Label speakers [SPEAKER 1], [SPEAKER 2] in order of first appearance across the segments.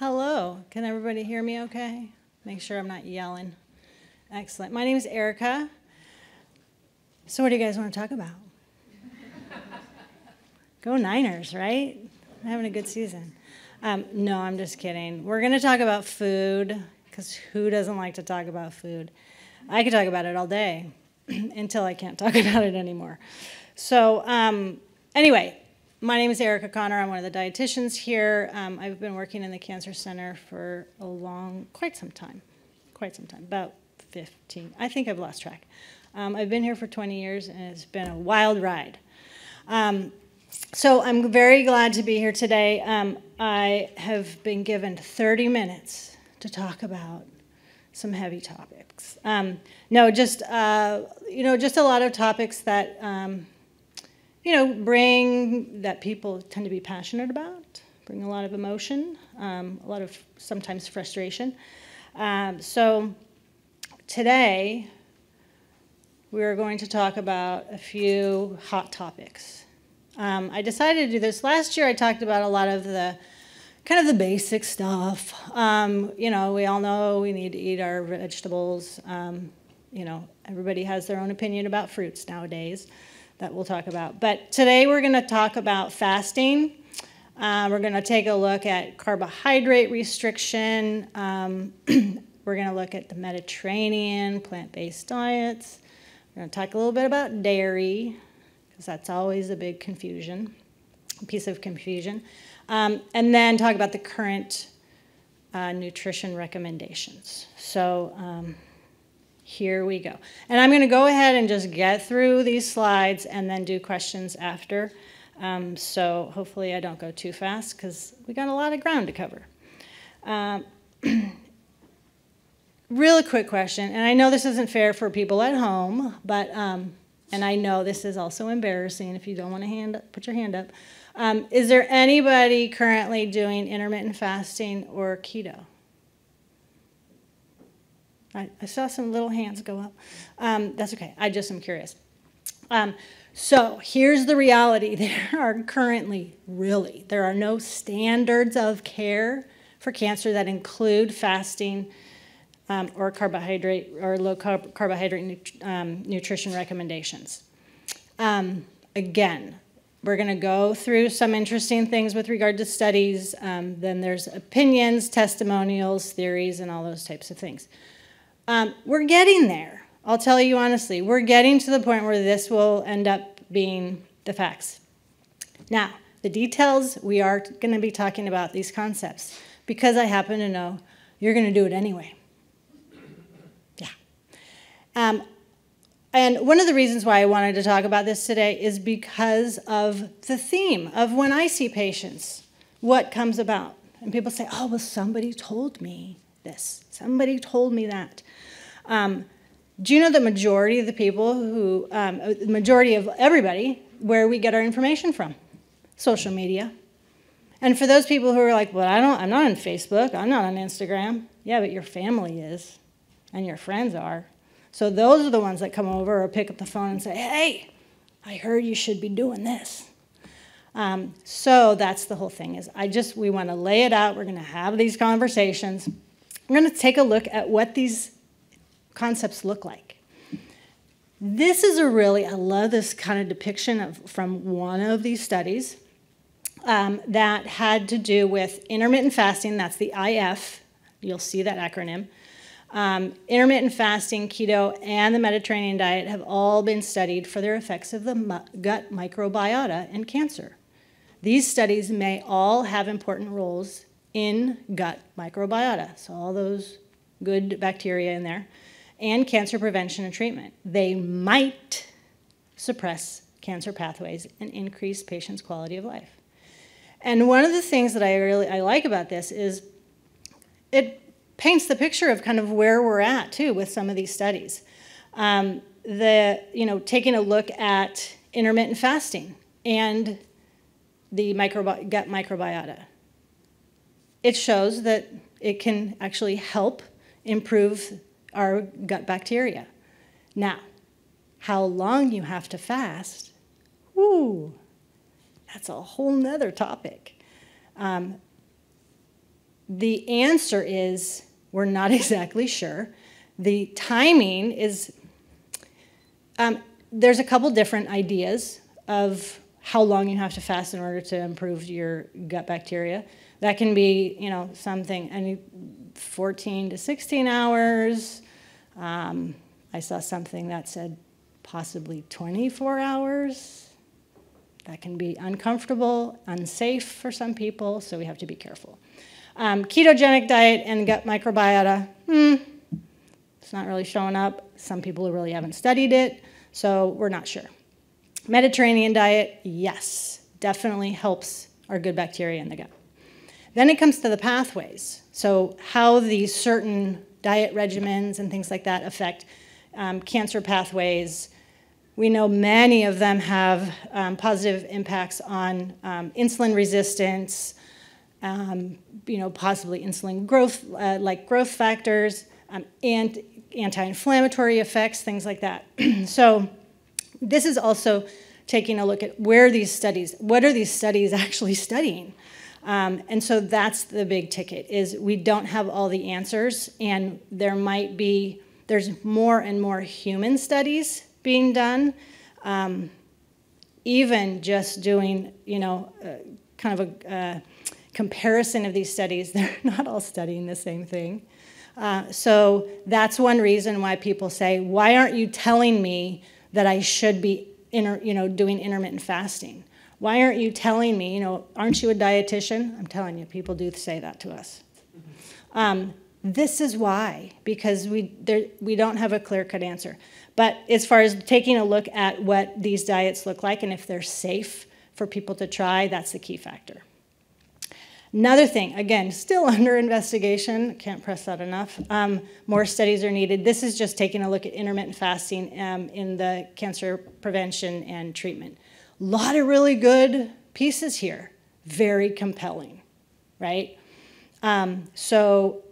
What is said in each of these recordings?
[SPEAKER 1] Hello, can everybody hear me okay? Make sure I'm not yelling. Excellent. My name is Erika. So what do you guys want to talk about? Go Niners, right? Having a good season. No, I'm just kidding. We're going to talk about food, because who doesn't like to talk about food? I could talk about it all day until I can't talk about it anymore. So anyway, my name is Erika Connor. I'm one of the dietitians here. I've been working in the Cancer Center for quite some time, about 15. I think I've lost track. I've been here for 20 years, and it's been a wild ride. So I'm very glad to be here today. I have been given 30 minutes to talk about some heavy topics. Just a lot of topics that that people tend to be passionate about, bring a lot of emotion, a lot of sometimes frustration. So today we're going to talk about a few hot topics. I decided to do this. Last year I talked about a lot of the kind of the basic stuff. We all know we need to eat our vegetables. Everybody has their own opinion about fruits nowadays that we'll talk about. But today we're going to talk about fasting. We're going to take a look at carbohydrate restriction. We're going to look at the Mediterranean, plant-based diets. We're going to talk a little bit about dairy, because that's always a big piece of confusion. And then talk about the current nutrition recommendations. So here we go. And I'm going to go ahead and just get through these slides and then do questions after. So hopefully I don't go too fast, because we got a lot of ground to cover. Really quick question, and I know this isn't fair for people at home, but and I know this is also embarrassing. If you don't want to put your hand up. Is there anybody currently doing intermittent fasting or keto? I saw some little hands go up. That's okay. I just am curious. So here's the reality. There are no standards of care for cancer that include fasting or carbohydrate or low carbohydrate nutrition recommendations. Again, we're going to go through some interesting things with regard to studies. Then there's opinions, testimonials, theories, and all those types of things. We're getting there. I'll tell you honestly, we're getting to the point where this will end up being the facts. Now, the details, we are going to be talking about these concepts because I happen to know you're going to do it anyway. Yeah. And one of the reasons why I wanted to talk about this today is because of the theme of when I see patients, what comes about. And people say, oh, well, somebody told me this. Somebody told me that. Do you know the majority of the people the majority of everybody, where we get our information from? Social media. And for those people who are like, well, I'm not on Facebook, I'm not on Instagram. Yeah, but your family is, and your friends are. So those are the ones that come over or pick up the phone and say, hey, I heard you should be doing this. So that's the whole thing is we want to lay it out. We're going to have these conversations. We're going to take a look at what these concepts look like. This is I love this kind of depiction from one of these studies that had to do with intermittent fasting. That's the IF. You'll see that acronym. Intermittent fasting, keto, and the Mediterranean diet have all been studied for their effects of the gut microbiota in cancer. These studies may all have important roles in gut microbiota, so all those good bacteria in there, and cancer prevention and treatment. They might suppress cancer pathways and increase patients' quality of life. And one of the things that I like about this is it paints the picture of kind of where we're at, too, with some of these studies. Taking a look at intermittent fasting and the gut microbiota. It shows that it can actually help improve our gut bacteria. Now, how long you have to fast, that's a whole nother topic. The answer is we're not exactly sure. The timing is, there's a couple different ideas of how long you have to fast in order to improve your gut bacteria. That can be, something, 14 to 16 hours. I saw something that said possibly 24 hours. That can be uncomfortable, unsafe for some people, so we have to be careful. Ketogenic diet and gut microbiota, it's not really showing up. Some people really haven't studied it, so we're not sure. Mediterranean diet, yes, definitely helps our good bacteria in the gut. Then it comes to the pathways. So how these certain diet regimens and things like that affect cancer pathways. We know many of them have positive impacts on insulin resistance, possibly insulin growth, like growth factors, and anti-inflammatory effects, things like that. So this is also taking a look at what are these studies actually studying? And so that's the big ticket, is we don't have all the answers, and there's more and more human studies being done. Even just doing, kind of a comparison of these studies, they're not all studying the same thing. So that's one reason why people say, why aren't you telling me that I should be doing intermittent fasting? Why aren't you telling me, aren't you a dietitian? I'm telling you, people do say that to us. This is why, because we don't have a clear-cut answer. But as far as taking a look at what these diets look like and if they're safe for people to try, that's the key factor. Another thing, again, still under investigation, can't press that enough, more studies are needed. This is just taking a look at intermittent fasting in the cancer prevention and treatment. A lot of really good pieces here, very compelling, right? So,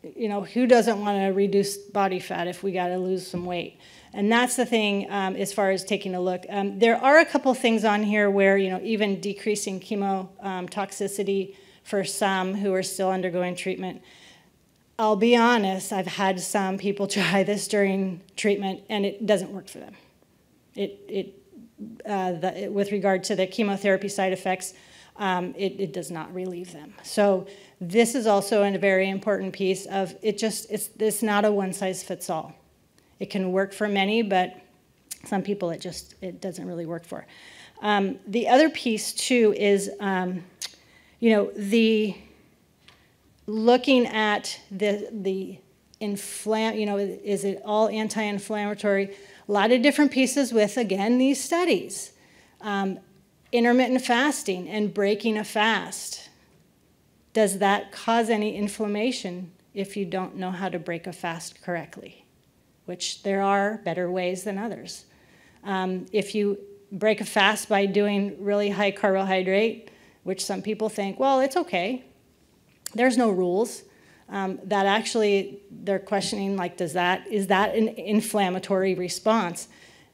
[SPEAKER 1] who doesn't want to reduce body fat if we got to lose some weight? And that's the thing as far as taking a look. There are a couple things on here where, even decreasing chemotoxicity for some who are still undergoing treatment. I'll be honest, I've had some people try this during treatment, and it doesn't work for them. With regard to the chemotherapy side effects, it does not relieve them. So this is also a very important piece of it's not a one-size-fits-all. It can work for many, but some people it doesn't really work for. The other piece too is, the looking at is it all anti-inflammatory? A lot of different pieces with, again, these studies. Intermittent fasting and breaking a fast. Does that cause any inflammation if you don't know how to break a fast correctly? Which there are better ways than others. If you break a fast by doing really high carbohydrate, which some people think, well, it's okay. There's no rules. That actually, they're questioning, like, is that an inflammatory response?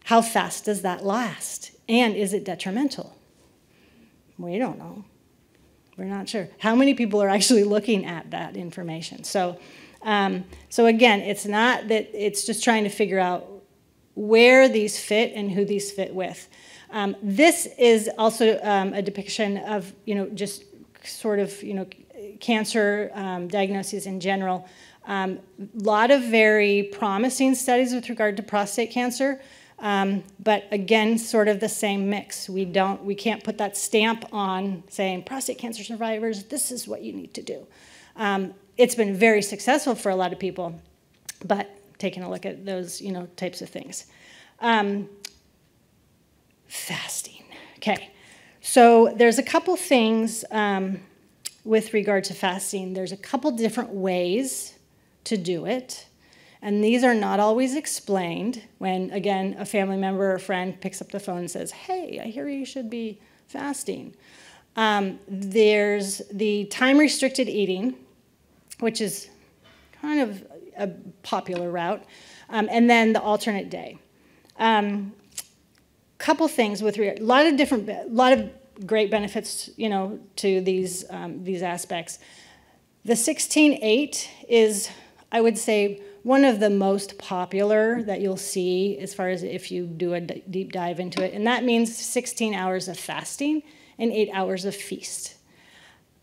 [SPEAKER 1] How fast does that last? And is it detrimental? We don't know. We're not sure. How many people are actually looking at that information? So again, it's not that it's just trying to figure out where these fit and who these fit with. This is also a depiction of, just sort of, cancer diagnoses in general. A lot of very promising studies with regard to prostate cancer, but again, sort of the same mix. We can't put that stamp on saying prostate cancer survivors, this is what you need to do. It's been very successful for a lot of people, but taking a look at those, types of things. Fasting. Okay, so there's a couple things with regard to fasting. There's a couple different ways to do it, and these are not always explained when, again, a family member or a friend picks up the phone and says, hey, I hear you should be fasting. There's the time-restricted eating, which is kind of a popular route, and then the alternate day. Couple things with regard, a lot of great benefits, to these aspects. The 16-8 is, I would say, one of the most popular that you'll see as far as if you do a deep dive into it. And that means 16 hours of fasting and 8 hours of feast.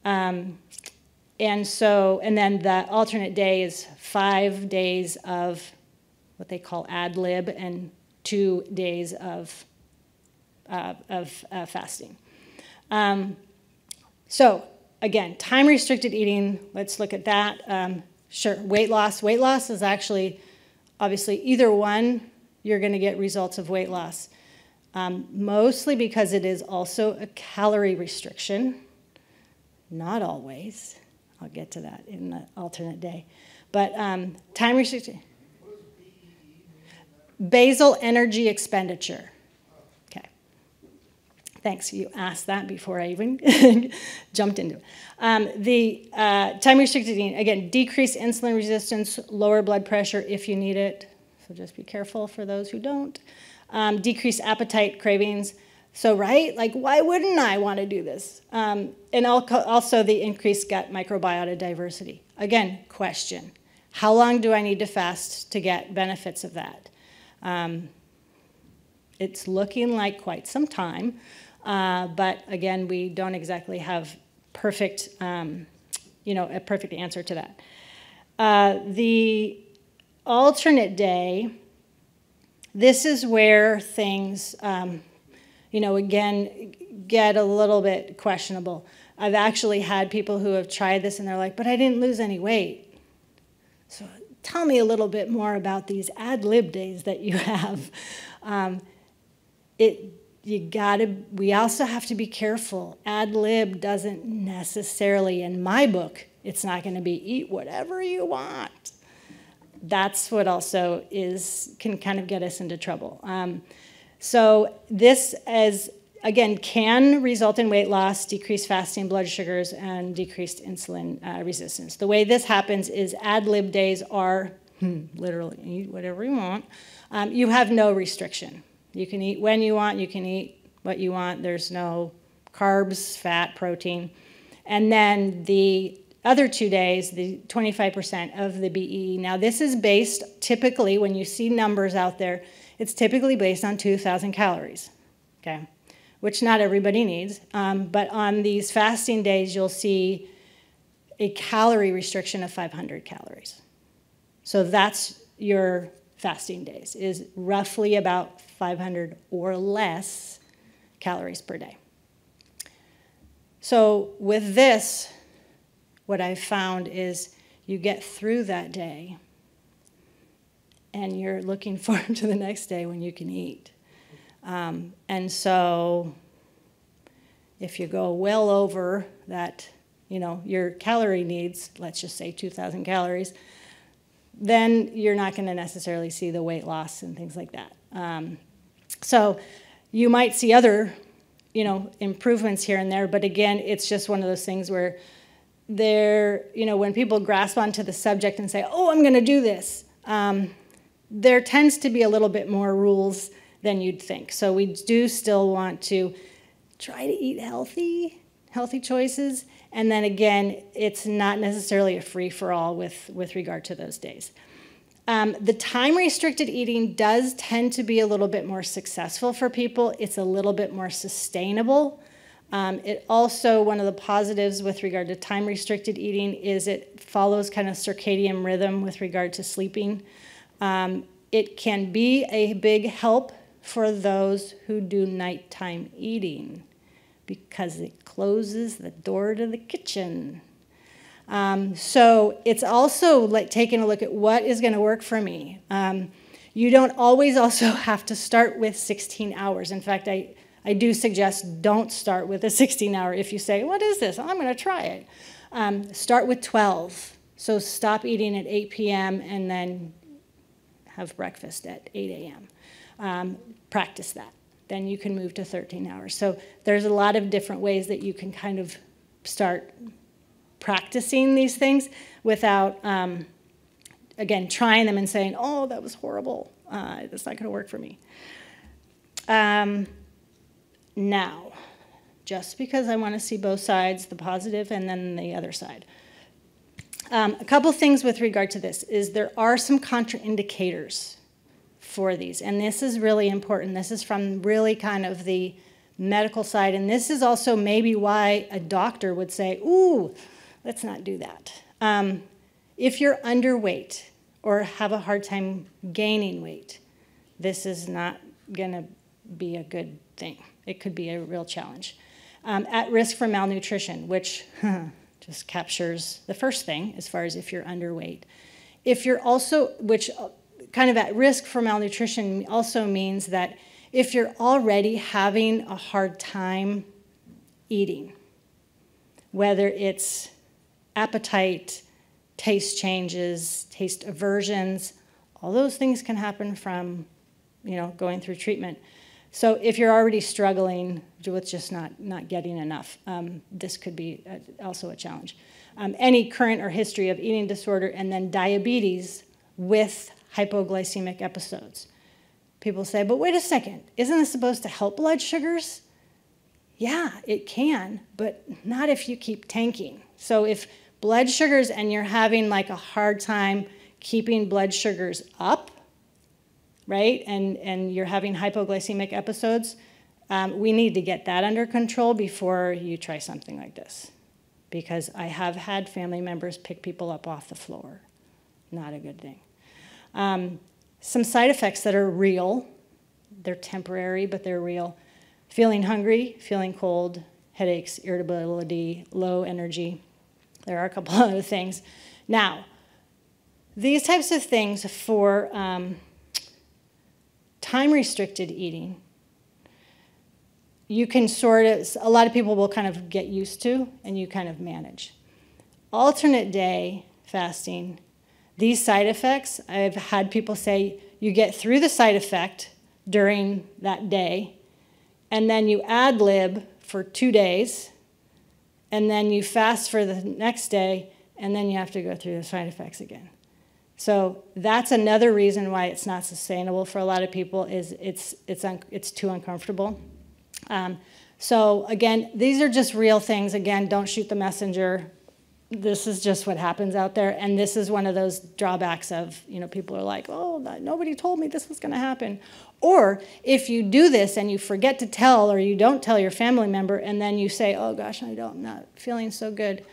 [SPEAKER 1] And then the alternate day is 5 days of what they call ad lib and 2 days of fasting. So again, time-restricted eating, let's look at that. Sure, weight loss. Weight loss is actually, obviously, either one, you're going to get results of weight loss. Mostly because it is also a calorie restriction. Not always. I'll get to that in the alternate day. But time-restricted. Basal energy expenditure. Thanks, you asked that before I even jumped into it. The time-restricted eating, again, decrease insulin resistance, lower blood pressure if you need it. So just be careful for those who don't. Decrease appetite, cravings. So, right, like why wouldn't I want to do this? And also the increased gut microbiota diversity. Again, question, how long do I need to fast to get benefits of that? It's looking like quite some time. But again, we don't exactly have perfect, a perfect answer to that. The alternate day, this is where things, again, get a little bit questionable. I've actually had people who have tried this and they're like, but I didn't lose any weight. So tell me a little bit more about these ad lib days that you have. We also have to be careful. Ad lib doesn't necessarily, in my book, it's not going to be eat whatever you want. That's what also can kind of get us into trouble. So this, again, can result in weight loss, decreased fasting blood sugars, and decreased insulin resistance. The way this happens is ad lib days are literally eat whatever you want. You have no restriction. You can eat when you want, you can eat what you want. There's no carbs, fat, protein. And then the other 2 days, the 25% of the BEE. Now this is based typically, when you see numbers out there, it's typically based on 2,000 calories, okay? Which not everybody needs. But on these fasting days, you'll see a calorie restriction of 500 calories. So that's your fasting days, is roughly about 500 or less calories per day. So with this, what I've found is you get through that day and you're looking forward to the next day when you can eat. And so if you go well over that, your calorie needs, let's just say 2,000 calories, then you're not going to necessarily see the weight loss and things like that. So you might see other, improvements here and there, but again, it's just one of those things where when people grasp onto the subject and say, oh, I'm going to do this, there tends to be a little bit more rules than you'd think. So we do still want to try to eat healthy choices. And then again, it's not necessarily a free-for-all with regard to those days. The time-restricted eating does tend to be a little bit more successful for people. It's a little bit more sustainable. It also, one of the positives with regard to time-restricted eating is it follows kind of circadian rhythm with regard to sleeping. It can be a big help for those who do nighttime eating because it closes the door to the kitchen. So it's also like taking a look at what is going to work for me. You don't always also have to start with 16 hours. In fact, I do suggest don't start with a 16-hour. If you say, what is this? I'm going to try it. Start with 12. So stop eating at 8 p.m. and then have breakfast at 8 a.m. Practice that. Then you can move to 13 hours. So there's a lot of different ways that you can kind of start practicing these things without, again, trying them and saying, oh, that was horrible. That's not going to work for me. Now, just because I want to see both sides, the positive and then the other side. A couple things with regard to this is there are some contraindicators for these, and this is really important. This is from really kind of the medical side, and this is also maybe why a doctor would say, ooh, let's not do that. If you're underweight or have a hard time gaining weight, this is not going to be a good thing. It could be a real challenge. At risk for malnutrition, which just captures the first thing as far as if you're underweight. If you're also, which kind of at risk for malnutrition also means that if you're already having a hard time eating, whether it's appetite, taste changes, taste aversions, all those things can happen from, going through treatment. So if you're already struggling with just not getting enough, this could be also a challenge. Any current or history of eating disorder, and then diabetes with hypoglycemic episodes. People say, but wait a second, isn't this supposed to help blood sugars? Yeah, it can, but not if you keep tanking. So if blood sugars and you're having like a hard time keeping blood sugars up, right, and you're having hypoglycemic episodes, we need to get that under control before you try something like this. Because I have had family members pick people up off the floor. Not a good thing. Some side effects that are real. They're temporary, but they're real. Feeling hungry, feeling cold, headaches, irritability, low energy. There are a couple other things. Now, these types of things for time-restricted eating, you can a lot of people will kind of get used to, and you kind of manage. Alternate day fasting, these side effects, I've had people say you get through the side effect during that day, and then you ad-lib for 2 days, and then you fast for the next day, and then you have to go through the side effects again. So that's another reason why it's not sustainable for a lot of people, is it's too uncomfortable. So again, these are just real things. Again, don't shoot the messenger. This is just what happens out there, and this is one of those drawbacks of, people are like, oh, nobody told me this was going to happen. Or if you do this and you forget to tell, or you don't tell your family member, and then you say, oh gosh, I'm not feeling so good,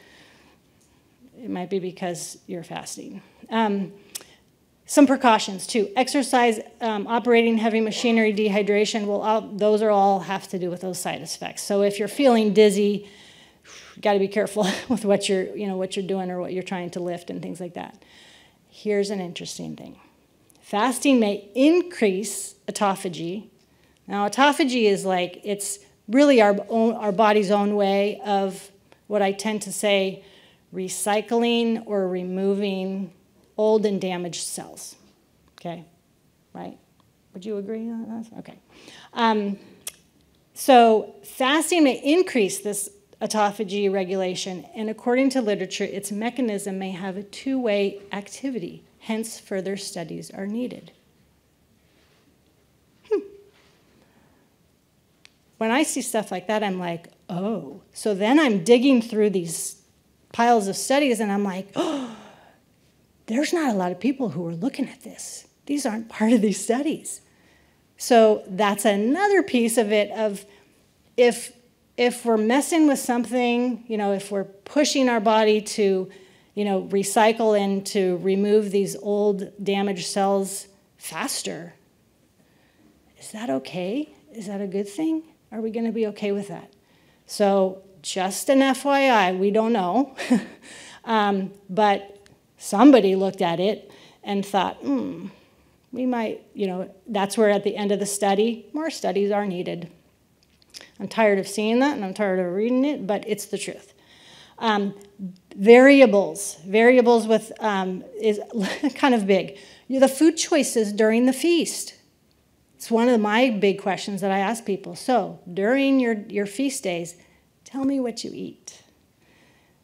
[SPEAKER 1] it might be because you're fasting. Some precautions too. Exercise, operating heavy machinery, dehydration, those are all have to do with those side effects. So if you're feeling dizzy, you got to be careful with what you're doing or what you're trying to lift and things like that. Here's an interesting thing. Fasting may increase autophagy. Now, autophagy is like, it's really our body's own way of what I tend to say, recycling or removing old and damaged cells. Okay, right? Would you agree on that? Okay. So fasting may increase this autophagy regulation, and according to literature, its mechanism may have a two-way activity. Hence, further studies are needed. When I see stuff like that, I'm like, oh. So then I'm digging through these piles of studies, and I'm like, oh, there's not a lot of people who are looking at this. These aren't part of these studies. So that's another piece of it, of if we're messing with something, if we're pushing our body to, recycle and to remove these old damaged cells faster, is that okay? Is that a good thing? Are we going to be okay with that? So just an FYI, we don't know. But somebody looked at it and thought, we might, that's where at the end of the study, more studies are needed. I'm tired of seeing that, and I'm tired of reading it, but it's the truth. Variables with is kind of big. The food choices during the feast. It's one of my big questions that I ask people. So during your feast days, tell me what you eat.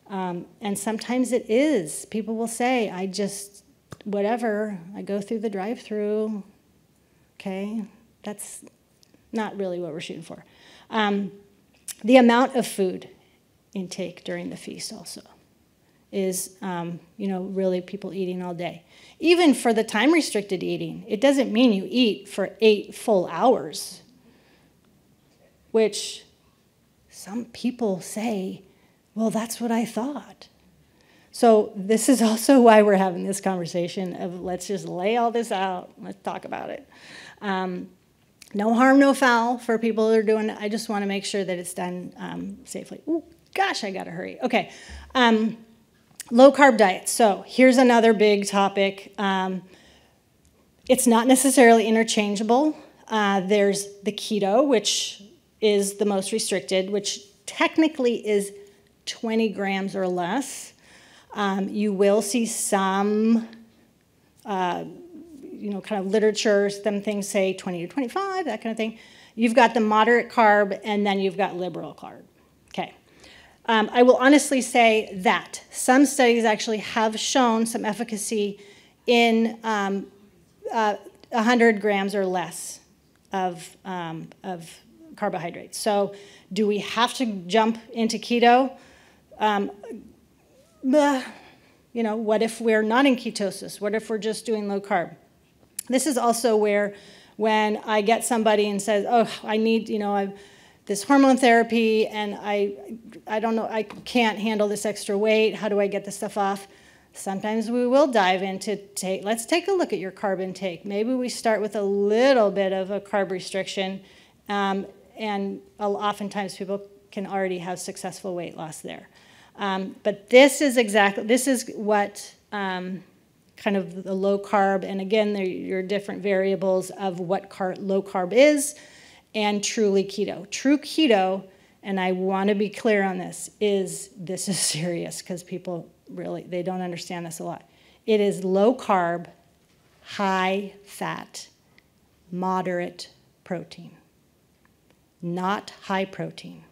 [SPEAKER 1] And sometimes it is. People will say, I just, whatever, I go through the drive-through. Okay, that's not really what we're shooting for. The amount of food intake during the feast also. is, really people eating all day. Even for the time-restricted eating, it doesn't mean you eat for 8 full hours, which some people say, well, that's what I thought. So this is also why we're having this conversation of let's just lay all this out. Let's talk about it. No harm, no foul for people that are doing it. I just want to make sure that it's done safely. Ooh, gosh, I got to hurry. Okay. Low-carb diet. So here's another big topic. It's not necessarily interchangeable. There's the keto, which is the most restricted, which technically is 20 grams or less. You will see some, kind of literature, some things say 20 to 25, that kind of thing. You've got the moderate carb, and then you've got liberal carb. Okay. I will honestly say that some studies actually have shown some efficacy in 100 grams or less of carbohydrates. So do we have to jump into keto? What if we're not in ketosis? What if we're just doing low carb? This is also where when I get somebody and says, oh, I need, this hormone therapy and I don't know, I can't handle this extra weight. How do I get this stuff off? Sometimes we will dive into, let's take a look at your carb intake. Maybe we start with a little bit of a carb restriction, and oftentimes people can already have successful weight loss there. But this is what kind of the low carb, and again, there are different variables of what low carb is, and truly keto. True keto, and I want to be clear on this is serious because people really, they don't understand this a lot. It is low carb, high fat, moderate protein, not high protein.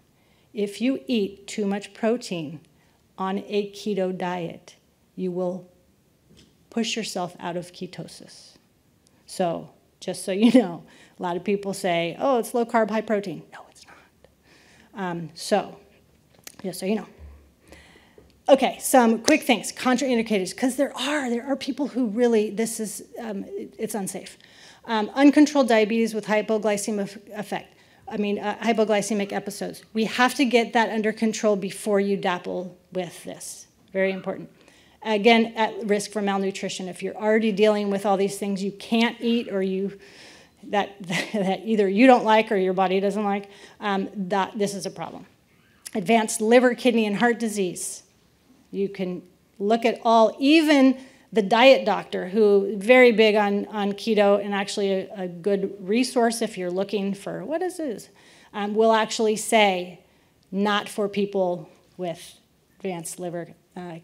[SPEAKER 1] If you eat too much protein on a keto diet, you will push yourself out of ketosis. So, just so you know, a lot of people say, oh, it's low carb, high protein. No, it's not. Just so you know. Okay, some quick things, contraindicators, because there are people who really, it's unsafe. Uncontrolled diabetes with hypoglycemic hypoglycemic episodes. We have to get that under control before you dabble with this. Very important. Again, at risk for malnutrition. If you're already dealing with all these things you can't eat or that either you don't like or your body doesn't like, this is a problem. Advanced liver, kidney, and heart disease. You can look at even the diet doctor, who very big on keto and actually a good resource if you're looking for what is this, will actually say not for people with advanced liver,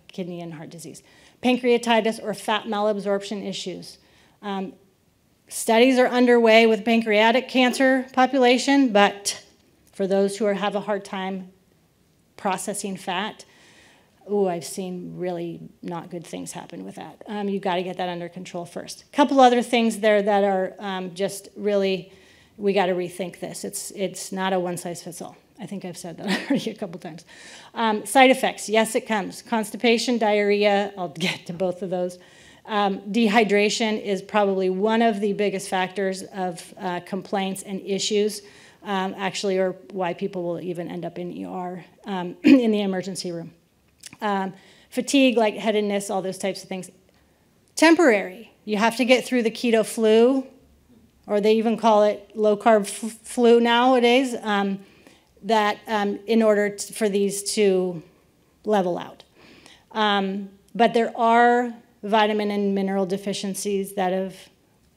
[SPEAKER 1] kidney, and heart disease. Pancreatitis or fat malabsorption issues. Studies are underway with pancreatic cancer population, but for those who have a hard time processing fat, I've seen really not good things happen with that. You've got to get that under control first. A couple other things there that are just really, we got to rethink this. It's not a one-size-fits-all. I think I've said that already a couple times. Side effects, yes, it comes. Constipation, diarrhea, I'll get to both of those. Dehydration is probably one of the biggest factors of complaints and issues, actually, or why people will even end up in ER, in the emergency room. Fatigue, lightheadedness, all those types of things. Temporary. You have to get through the keto flu, or they even call it low-carb flu nowadays, in order for these to level out. But there are vitamin and mineral deficiencies that have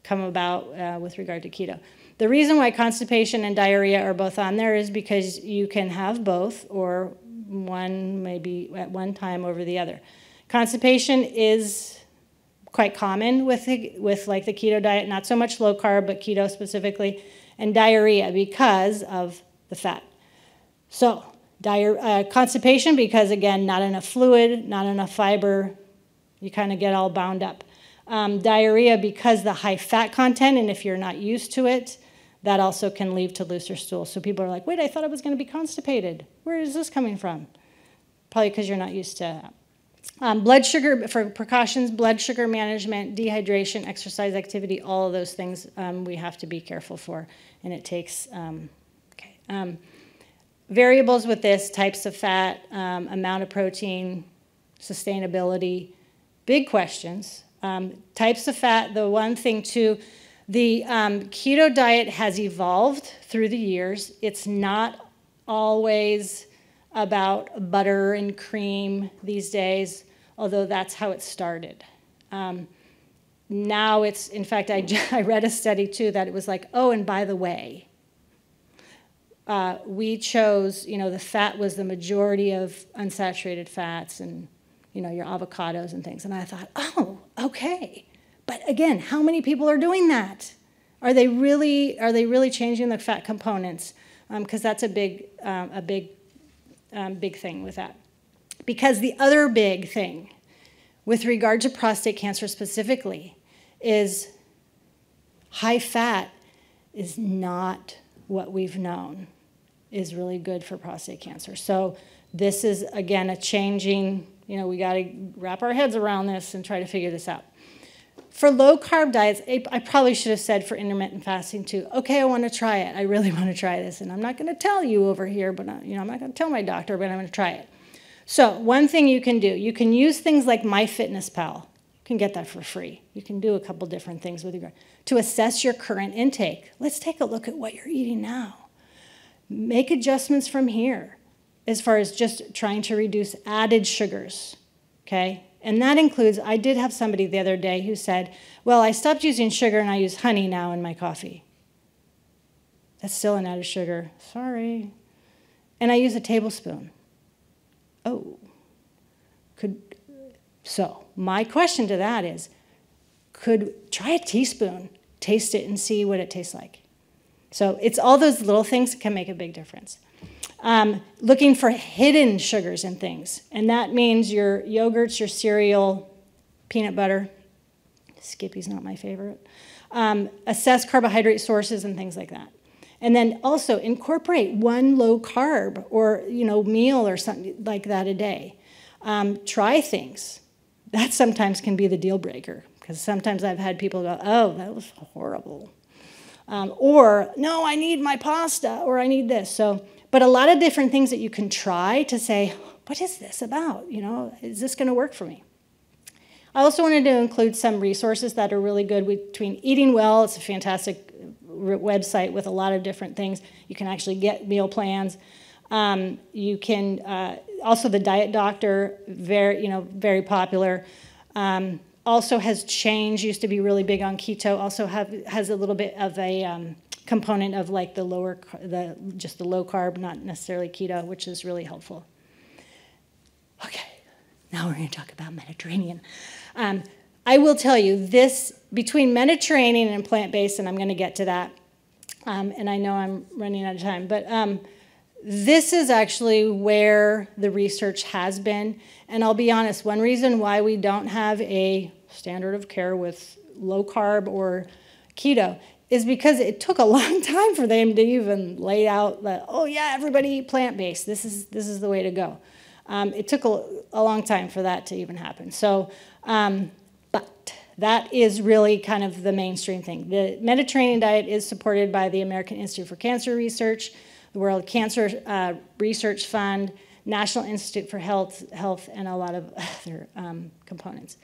[SPEAKER 1] come about with regard to keto. The reason why constipation and diarrhea are both on there is because you can have both, or one maybe at one time over the other. Constipation is quite common with like the keto diet, not so much low carb, but keto specifically, and diarrhea because of the fat. So constipation because, again, not enough fluid, not enough fiber, you kind of get all bound up. Diarrhea because the high fat content, and if you're not used to it, that also can lead to looser stool. So people are like, wait, I thought I was going to be constipated. Where is this coming from? Probably because you're not used to that. Blood sugar, for precautions, blood sugar management, dehydration, exercise activity, all of those things we have to be careful for. And it takes, variables with this, types of fat, amount of protein, sustainability, big questions. Types of fat, the one thing too, the keto diet has evolved through the years. It's not always about butter and cream these days, although that's how it started. Now it's, in fact, I read a study too that it was like, oh, and by the way, we chose, the fat was the majority of unsaturated fats and, your avocados and things. And I thought, oh, okay. But again, how many people are doing that? Are they really changing the fat components? Because that's a big thing with that. Because the other big thing with regard to prostate cancer specifically is high fat is not what we've known is really good for prostate cancer. So this is, again, a changing, we got to wrap our heads around this and try to figure this out. For low-carb diets, I probably should have said for intermittent fasting too, okay, I want to try it. I really want to try this. And I'm not going to tell you over here, but I'm not going to tell my doctor, but I'm going to try it. So one thing you can do, you can use things like MyFitnessPal. You can get that for free. You can do a couple different things with your to assess your current intake. Let's take a look at what you're eating now. Make adjustments from here as far as just trying to reduce added sugars, okay? And that includes, I did have somebody the other day who said, well, I stopped using sugar and I use honey now in my coffee. That's still an added sugar. Sorry. And I use a tablespoon. Oh. So my question to that is, try a teaspoon, taste it and see what it tastes like. So it's all those little things that can make a big difference. Looking for hidden sugars in things. And that means your yogurts, your cereal, peanut butter. Skippy's not my favorite. Assess carbohydrate sources and things like that. And then also incorporate one low carb or meal or something like that a day. Try things. That sometimes can be the deal breaker because sometimes I've had people go, oh, that was horrible. Or, no, I need my pasta or I need this. But a lot of different things that you can try to say, what is this about? Is this going to work for me? I also wanted to include some resources that are really good between Eating Well. It's a fantastic website with a lot of different things. You can actually get meal plans. You can, also the Diet Doctor, very popular. Also has changed, used to be really big on keto, also has a little bit of a component of like just the low carb, not necessarily keto, which is really helpful. Okay, now we're going to talk about Mediterranean. I will tell you this, between Mediterranean and plant-based, and I'm going to get to that, and I know I'm running out of time, but this is actually where the research has been, and I'll be honest, one reason why we don't have a standard of care with low carb or keto is because it took a long time for them to even lay out that, oh yeah, everybody eat plant-based. This is the way to go. It took a long time for that to even happen. So, but that is really kind of the mainstream thing. The Mediterranean diet is supported by the American Institute for Cancer Research, the World Cancer Research Fund, National Institute for Health, and a lot of other components.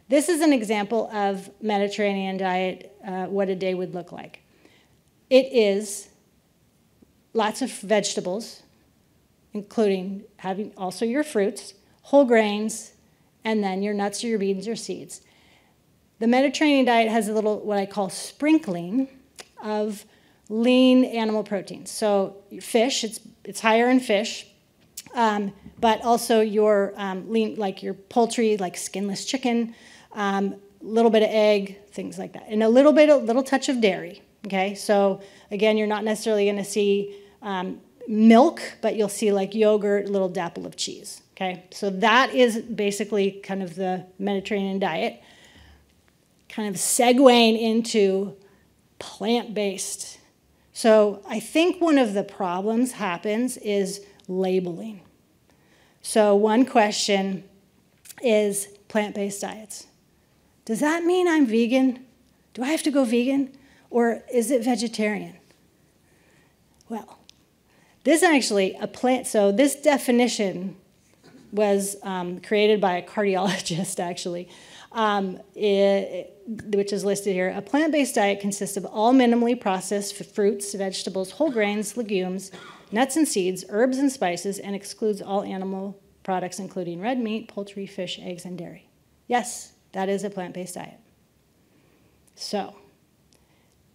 [SPEAKER 1] This is an example of Mediterranean diet, what a day would look like. It is lots of vegetables, including having also your fruits, whole grains, and then your nuts, your beans, your seeds. The Mediterranean diet has a little, what I call sprinkling of lean animal proteins. So fish, it's higher in fish, but also your lean, like your poultry, like skinless chicken, little bit of egg, things like that, and a little touch of dairy. Okay, so again, you're not necessarily going to see milk, but you'll see like yogurt, a little dapple of cheese. Okay, so that is basically kind of the Mediterranean diet. Kind of segueing into plant-based. So I think one of the problems happens is labeling. So one question is plant-based diets. Does that mean I'm vegan? Do I have to go vegan? Or is it vegetarian? Well, this actually, so this definition was created by a cardiologist, actually, which is listed here. A plant-based diet consists of all minimally processed fruits, vegetables, whole grains, legumes, nuts and seeds, herbs and spices, and excludes all animal products, including red meat, poultry, fish, eggs, and dairy. Yes, that is a plant-based diet. So,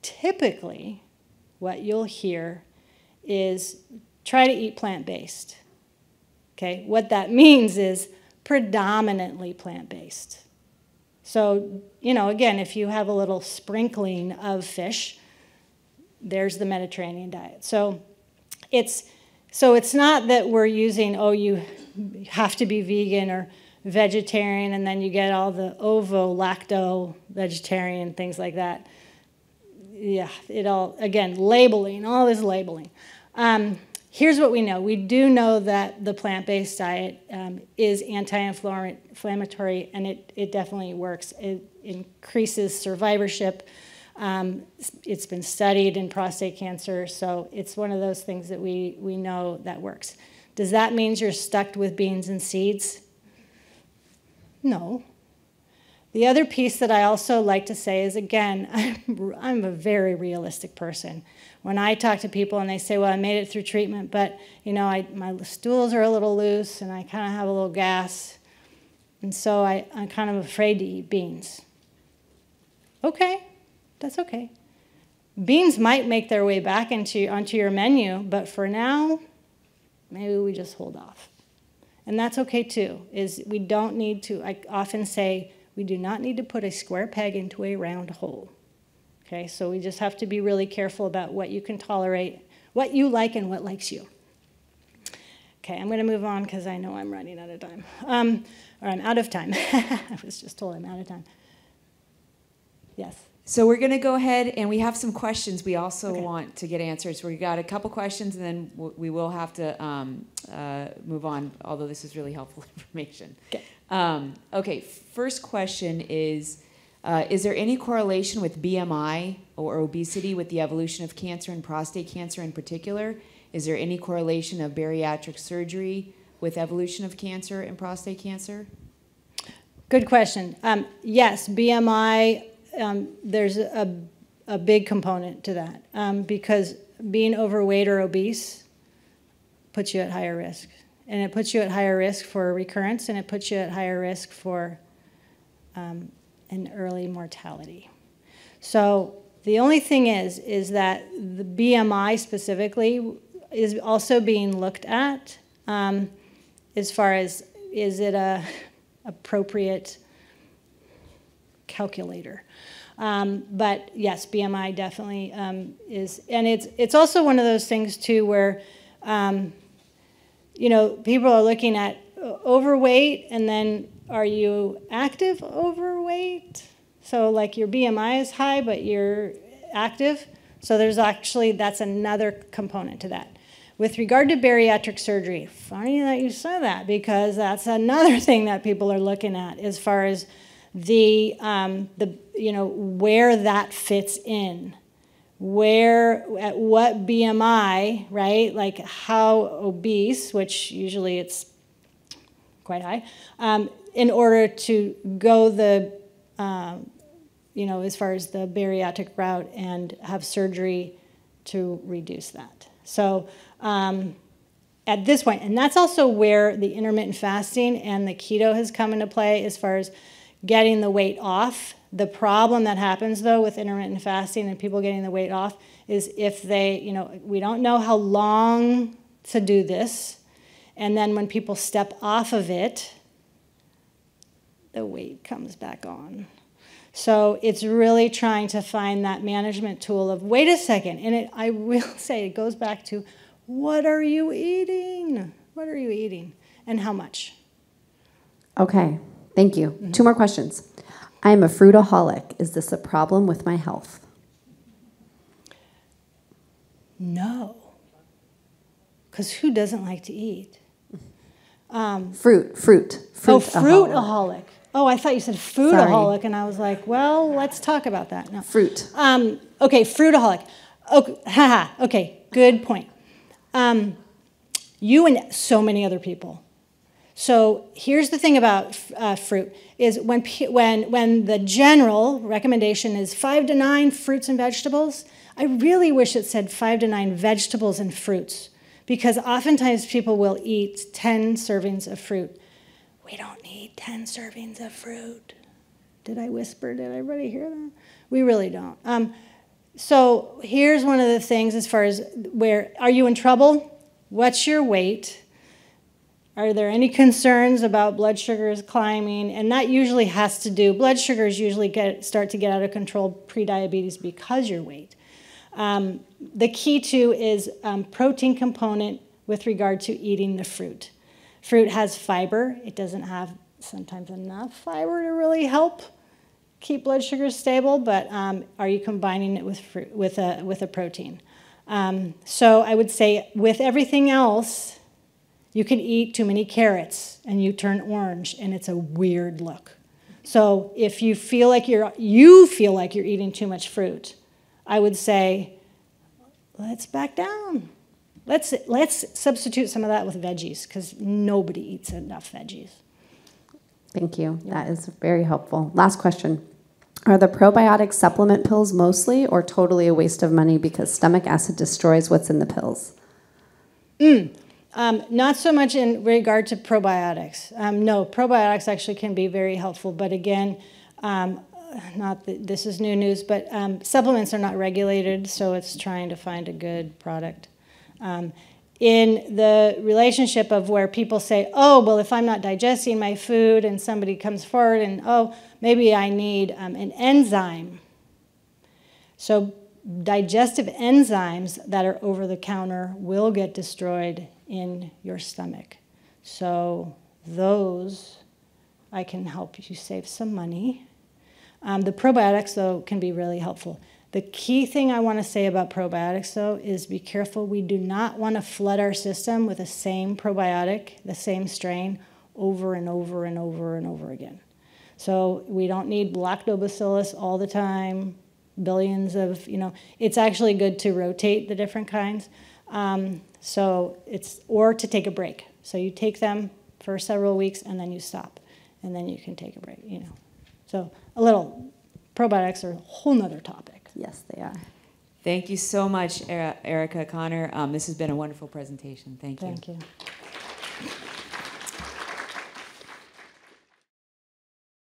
[SPEAKER 1] typically, what you'll hear is try to eat plant-based. Okay, what that means is predominantly plant-based. So, again, if you have a little sprinkling of fish, there's the Mediterranean diet. So it's not that we're using, you have to be vegan or vegetarian, and then you get all the ovo-lacto vegetarian, things like that. Yeah, again, labeling, all this labeling. Here's what we know. We do know that the plant-based diet is anti-inflammatory, and it definitely works. It increases survivorship. It's been studied in prostate cancer, so it's one of those things that we know that works. Does that mean you're stuck with beans and seeds? No. The other piece that I also like to say is, again, I'm a very realistic person. When I talk to people and they say, well, I made it through treatment, but my stools are a little loose and I kind of have a little gas, and so I'm kind of afraid to eat beans. Okay, that's okay. Beans might make their way back onto your menu, but for now, maybe we just hold off. And that's okay too, we don't need to, I often say, we do not need to put a square peg into a round hole. Okay, so we just have to be really careful about what you can tolerate, what you like, and what likes you. Okay, I'm going to move on because I know I'm running out of time. Or I'm out of time. I was just told I'm out of time. Yes?
[SPEAKER 2] So we're going to go ahead, and we have some questions we also want to get answered. So we got a couple questions, and then we will have to move on, although this is really helpful information. Okay, first question is there any correlation with BMI or obesity with the evolution of cancer and prostate cancer in particular? Is there any correlation of bariatric surgery with evolution of cancer and prostate cancer?
[SPEAKER 1] Good question. Yes, BMI, there's a big component to that because being overweight or obese puts you at higher risk. And it puts you at higher risk for recurrence, and it puts you at higher risk for an early mortality. So the only thing is that the BMI specifically is also being looked at as far as, is it a appropriate calculator? But yes, BMI definitely is, and it's also one of those things too where people are looking at overweight, and then are you active overweight? So like your BMI is high, but you're active. So that's another component to that. With regard to bariatric surgery, funny that you said that, because that's another thing that people are looking at as far as where that fits in. At what BMI, right? Like how obese, which usually it's quite high, in order to go as far as the bariatric route and have surgery to reduce that. So at this point, and that's also where the intermittent fasting and the keto has come into play as far as getting the weight off. The problem that happens, though, with intermittent fasting and people getting the weight off is if we don't know how long to do this, and then when people step off of it, the weight comes back on. So it's really trying to find that management tool of, wait a second, and I will say it goes back to, what are you eating? What are you eating, and how much?
[SPEAKER 3] Okay, thank you. Mm-hmm. 2 more questions. I'm a fruitaholic. Is this a problem with my health?
[SPEAKER 1] No, because who doesn't like to eat?
[SPEAKER 3] Fruit.
[SPEAKER 1] Oh, fruitaholic. Oh, I thought you said foodaholic, and I was like, well, let's talk about that. No.
[SPEAKER 3] Fruit.
[SPEAKER 1] Okay, fruitaholic. Okay, okay, good point. You and so many other people. So here's the thing about fruit, is when the general recommendation is 5 to 9 fruits and vegetables, I really wish it said 5 to 9 vegetables and fruits, because oftentimes people will eat 10 servings of fruit. We don't need 10 servings of fruit. Did I whisper? Did everybody hear that? We really don't. So here's one of the things as far as are you in trouble? What's your weight? Are there any concerns about blood sugars climbing? And that usually has to do, blood sugars usually start to get out of control pre-diabetes because your weight. The key too is protein component with regard to eating the fruit. Fruit has fiber. It doesn't have sometimes enough fiber to really help keep blood sugars stable, but are you combining it with a protein? So I would say with everything else, you can eat too many carrots and you turn orange and it's a weird look. So if you feel like you're eating too much fruit, I would say, let's back down. Let's substitute some of that with veggies, because nobody eats enough veggies.
[SPEAKER 3] Thank you. That is very helpful. Last question. Are the probiotic supplement pills mostly or totally a waste of money because stomach acid destroys what's in the pills?
[SPEAKER 1] Not so much in regard to probiotics. No, probiotics actually can be very helpful, but again, this is new news, but supplements are not regulated, so it's trying to find a good product. In the relationship of where people say, oh, well, if I'm not digesting my food and somebody comes forward and, oh, maybe I need an enzyme. So digestive enzymes that are over the counter will get destroyed in your stomach. So those, I can help you save some money. The probiotics, though, can be really helpful. The key thing I want to say about probiotics, though, is be careful. We do not want to flood our system with the same probiotic, the same strain, over and over and over and over again. So we don't need lactobacillus all the time, billions of, it's actually good to rotate the different kinds. Or to take a break. So you take them for several weeks and then you stop, and then you can take a break, So probiotics are a whole nother topic.
[SPEAKER 3] Yes, they are.
[SPEAKER 2] Thank you so much, Erika Connor. This has been a wonderful presentation. Thank you.
[SPEAKER 1] Thank you.